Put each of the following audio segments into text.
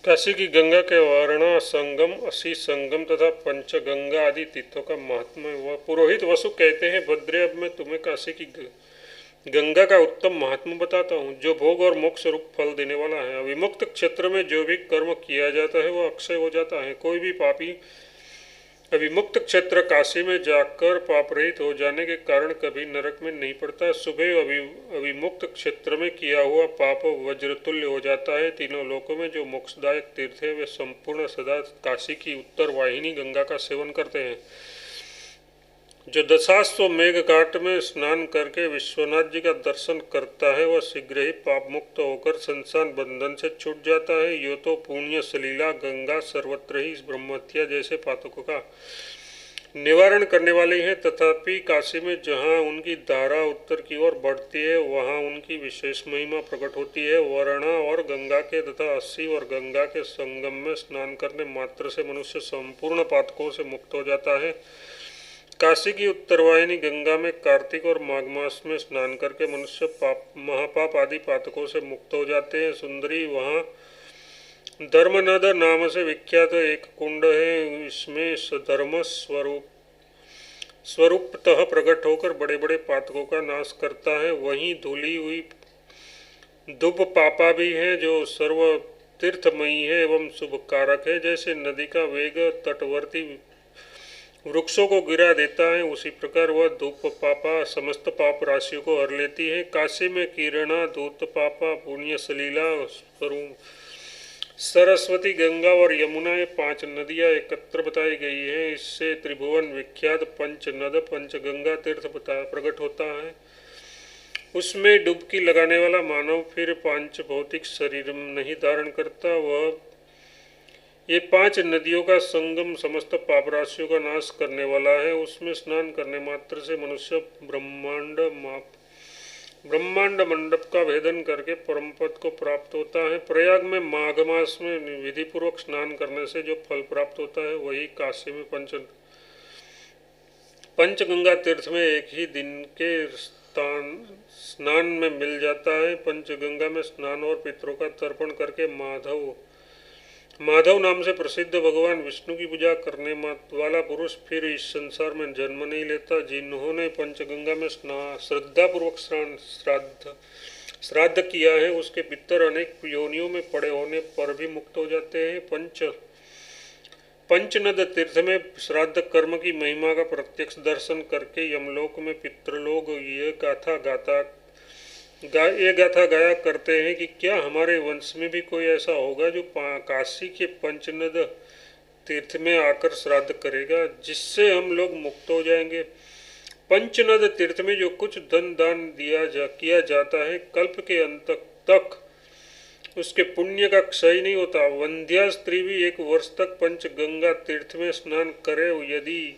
काशी की गंगा के वारणा संगम, असी संगम तथा पंचगंगा आदि तीर्थों का महात्म्य व पुरोहित वसु कहते हैं, भद्रे अब मैं तुम्हें काशी की गंगा का उत्तम महात्मा बताता हूँ, जो भोग और मोक्ष रूप फल देने वाला है। अविमुक्त क्षेत्र में जो भी कर्म किया जाता है वह अक्षय हो जाता है। कोई भी पापी अविमुक्त क्षेत्र काशी में जाकर पाप रहित हो जाने के कारण कभी नरक में नहीं पड़ता। सुबह अविमुक्त क्षेत्र में किया हुआ पाप वज्रतुल्य हो जाता है। तीनों लोकों में जो मोक्षदायक तीर्थ है वे संपूर्ण सदा काशी की उत्तर वाहिनी गंगा का सेवन करते हैं। जो दशाश्व मेघ घाट में स्नान करके विश्वनाथ जी का दर्शन करता है वह शीघ्र ही पाप मुक्त होकर संसार बंधन से छूट जाता है। यो तो पुण्य सलीला गंगा सर्वत्र ही ब्रह्महत्या जैसे पातकों का निवारण करने वाली है, तथापि काशी में जहाँ उनकी धारा उत्तर की ओर बढ़ती है वहाँ उनकी विशेष महिमा प्रकट होती है। वरुणा और गंगा के तथा अस्सी और गंगा के संगम में स्नान करने मात्र से मनुष्य संपूर्ण पातकों से मुक्त हो जाता है। काशी की उत्तरवाहिनी गंगा में कार्तिक और माघ मास में स्नान करके मनुष्य महापाप आदि पातकों से मुक्त हो जाते हैं। सुंदरी, वहाँ धर्मनद नाम से विख्यात एक कुंड है। इसमें धर्म स्वरूपतः प्रकट होकर बड़े बड़े पातकों का नाश करता है। वहीं धुली हुई दुब पापा भी है जो सर्व तीर्थमयी है एवं शुभ कारक है। जैसे नदी का वेग तटवर्ती वृक्षों को गिरा देता है, उसी प्रकार वह धूप पापा समस्त पाप राशियों को हर लेती है। काशी में किरणा, धूत पापा, पुण्य सलीला, सरस्वती, गंगा और यमुना, ये 5 नदियाँ एकत्र बताई गई है। इससे त्रिभुवन विख्यात पंचनद पंचगंगा तीर्थ प्रकट होता है। उसमें डुबकी लगाने वाला मानव फिर पांच भौतिक शरीर नहीं धारण करता। वह ये 5 नदियों का संगम समस्त पाप राशियों का नाश करने वाला है। उसमें स्नान करने मात्र से मनुष्य ब्रह्मांड मंडप का भेदन करके परम पद को प्राप्त होता है। प्रयाग में माघ मास में विधि पूर्वक स्नान करने से जो फल प्राप्त होता है वही काशी में पंचगंगा तीर्थ में एक ही दिन के स्नान में मिल जाता है। पंचगंगा में स्नान और पितरों का तर्पण करके माधव नाम से प्रसिद्ध भगवान विष्णु की पूजा करने वाला पुरुष फिर इस संसार में जन्म नहीं लेता। जिन्होंने पंचगंगा में श्रद्धापूर्वक श्राद्ध किया है उसके पितर अनेक योनियों में पड़े होने पर भी मुक्त हो जाते हैं। पंचनद तीर्थ में श्राद्ध कर्म की महिमा का प्रत्यक्ष दर्शन करके यमलोक में पितृलोग ये गाथा गाया करते हैं कि क्या हमारे वंश में भी कोई ऐसा होगा जो काशी के पंचनद तीर्थ में आकर श्राद्ध करेगा, जिससे हम लोग मुक्त हो जाएंगे। पंचनद तीर्थ में जो कुछ धन दान किया जाता है कल्प के अंत तक उसके पुण्य का क्षय नहीं होता। वंध्या स्त्री भी 1 वर्ष तक पंचगंगा तीर्थ में स्नान करे, यदि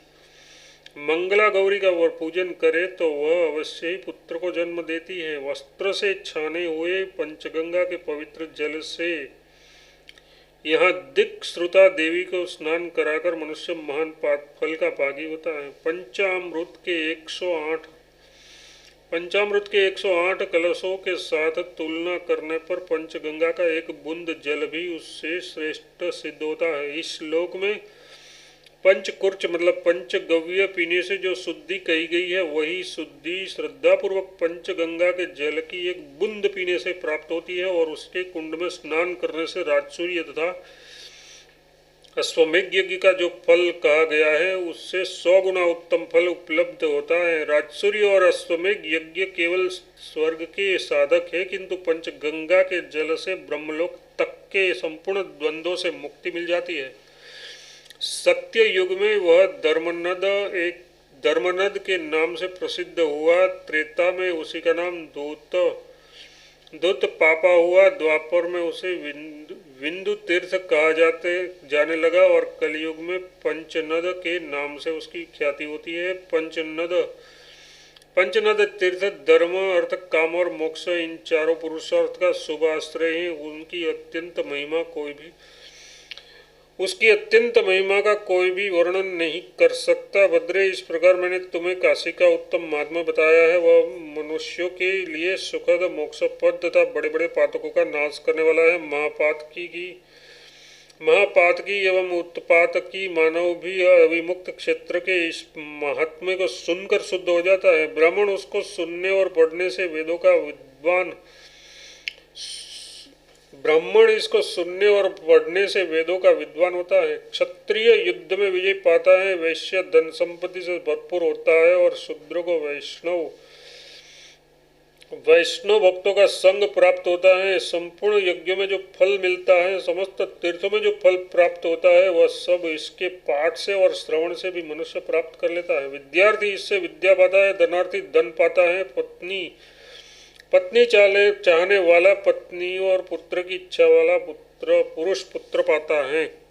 मंगला गौरी का वह पूजन करे तो वह अवश्य ही पुत्र को जन्म देती है। वस्त्र से छाने हुए पंचगंगा के पवित्र जल से यहाँ दिक्श्रुता देवी को स्नान कराकर मनुष्य महान फल का भागी होता है। पंचामृत के 108 कलशों के साथ तुलना करने पर पंचगंगा का एक बूंद जल भी उससे श्रेष्ठ सिद्ध होता है। इस श्लोक में पंचकुर्च मतलब पंचगव्य पीने से जो शुद्धि कही गई है वही शुद्धि श्रद्धापूर्वक पंचगंगा के जल की एक बूंद पीने से प्राप्त होती है और उसके कुंड में स्नान करने से राजसूय तथा अश्वमेघ यज्ञ का जो फल कहा गया है उससे 100 गुना उत्तम फल उपलब्ध होता है। राजसूय और अश्वमेघ यज्ञ केवल स्वर्ग के साधक है, किंतु पंचगंगा के जल से ब्रह्मलोक तक के संपूर्ण द्वंद्वों से मुक्ति मिल जाती है। सत्य युग में वह धर्मनद के नाम से प्रसिद्ध हुआ। त्रेता में उसी का नाम दूत पापा हुआ। द्वापर में उसे विंदु तीर्थ कहा जाने लगा और कलयुग में पंचनद के नाम से उसकी ख्याति होती है। पंचनद तीर्थ धर्म, अर्थ, काम और मोक्ष इन चारों पुरुषार्थ का शुभ आश्रय है। उसकी अत्यंत महिमा का कोई भी वर्णन नहीं कर सकता। भद्रे, इस प्रकार मैंने तुम्हें काशी का उत्तम महात्मा बताया है। वह मनुष्यों के लिए सुखद मोक्षप्रद तथा बड़े बड़े पातकों का नाश करने वाला है। महापातकी की महापातकी एवं उत्पातकी मानव भी अविमुक्त क्षेत्र के इस महात्म्य को सुनकर शुद्ध हो जाता है। ब्राह्मण उसको सुनने और पढ़ने से वेदों का विद्वान ब्राह्मण इसको सुनने और पढ़ने से वेदों का विद्वान होता है। क्षत्रिय युद्ध में विजय पाता है, वैश्य धन संपत्ति से भरपूर होता है और शूद्र को वैष्णव भक्तों का संग प्राप्त होता है। संपूर्ण यज्ञों में जो फल मिलता है, समस्त तीर्थों में जो फल प्राप्त होता है, वह सब इसके पाठ से और श्रवण से भी मनुष्य प्राप्त कर लेता है। विद्यार्थी इससे विद्या पाता है, धनार्थी धन पाता है, पत्नी चाहने वाला पत्नी और पुत्र की इच्छा वाला पुरुष पुत्र पाता है।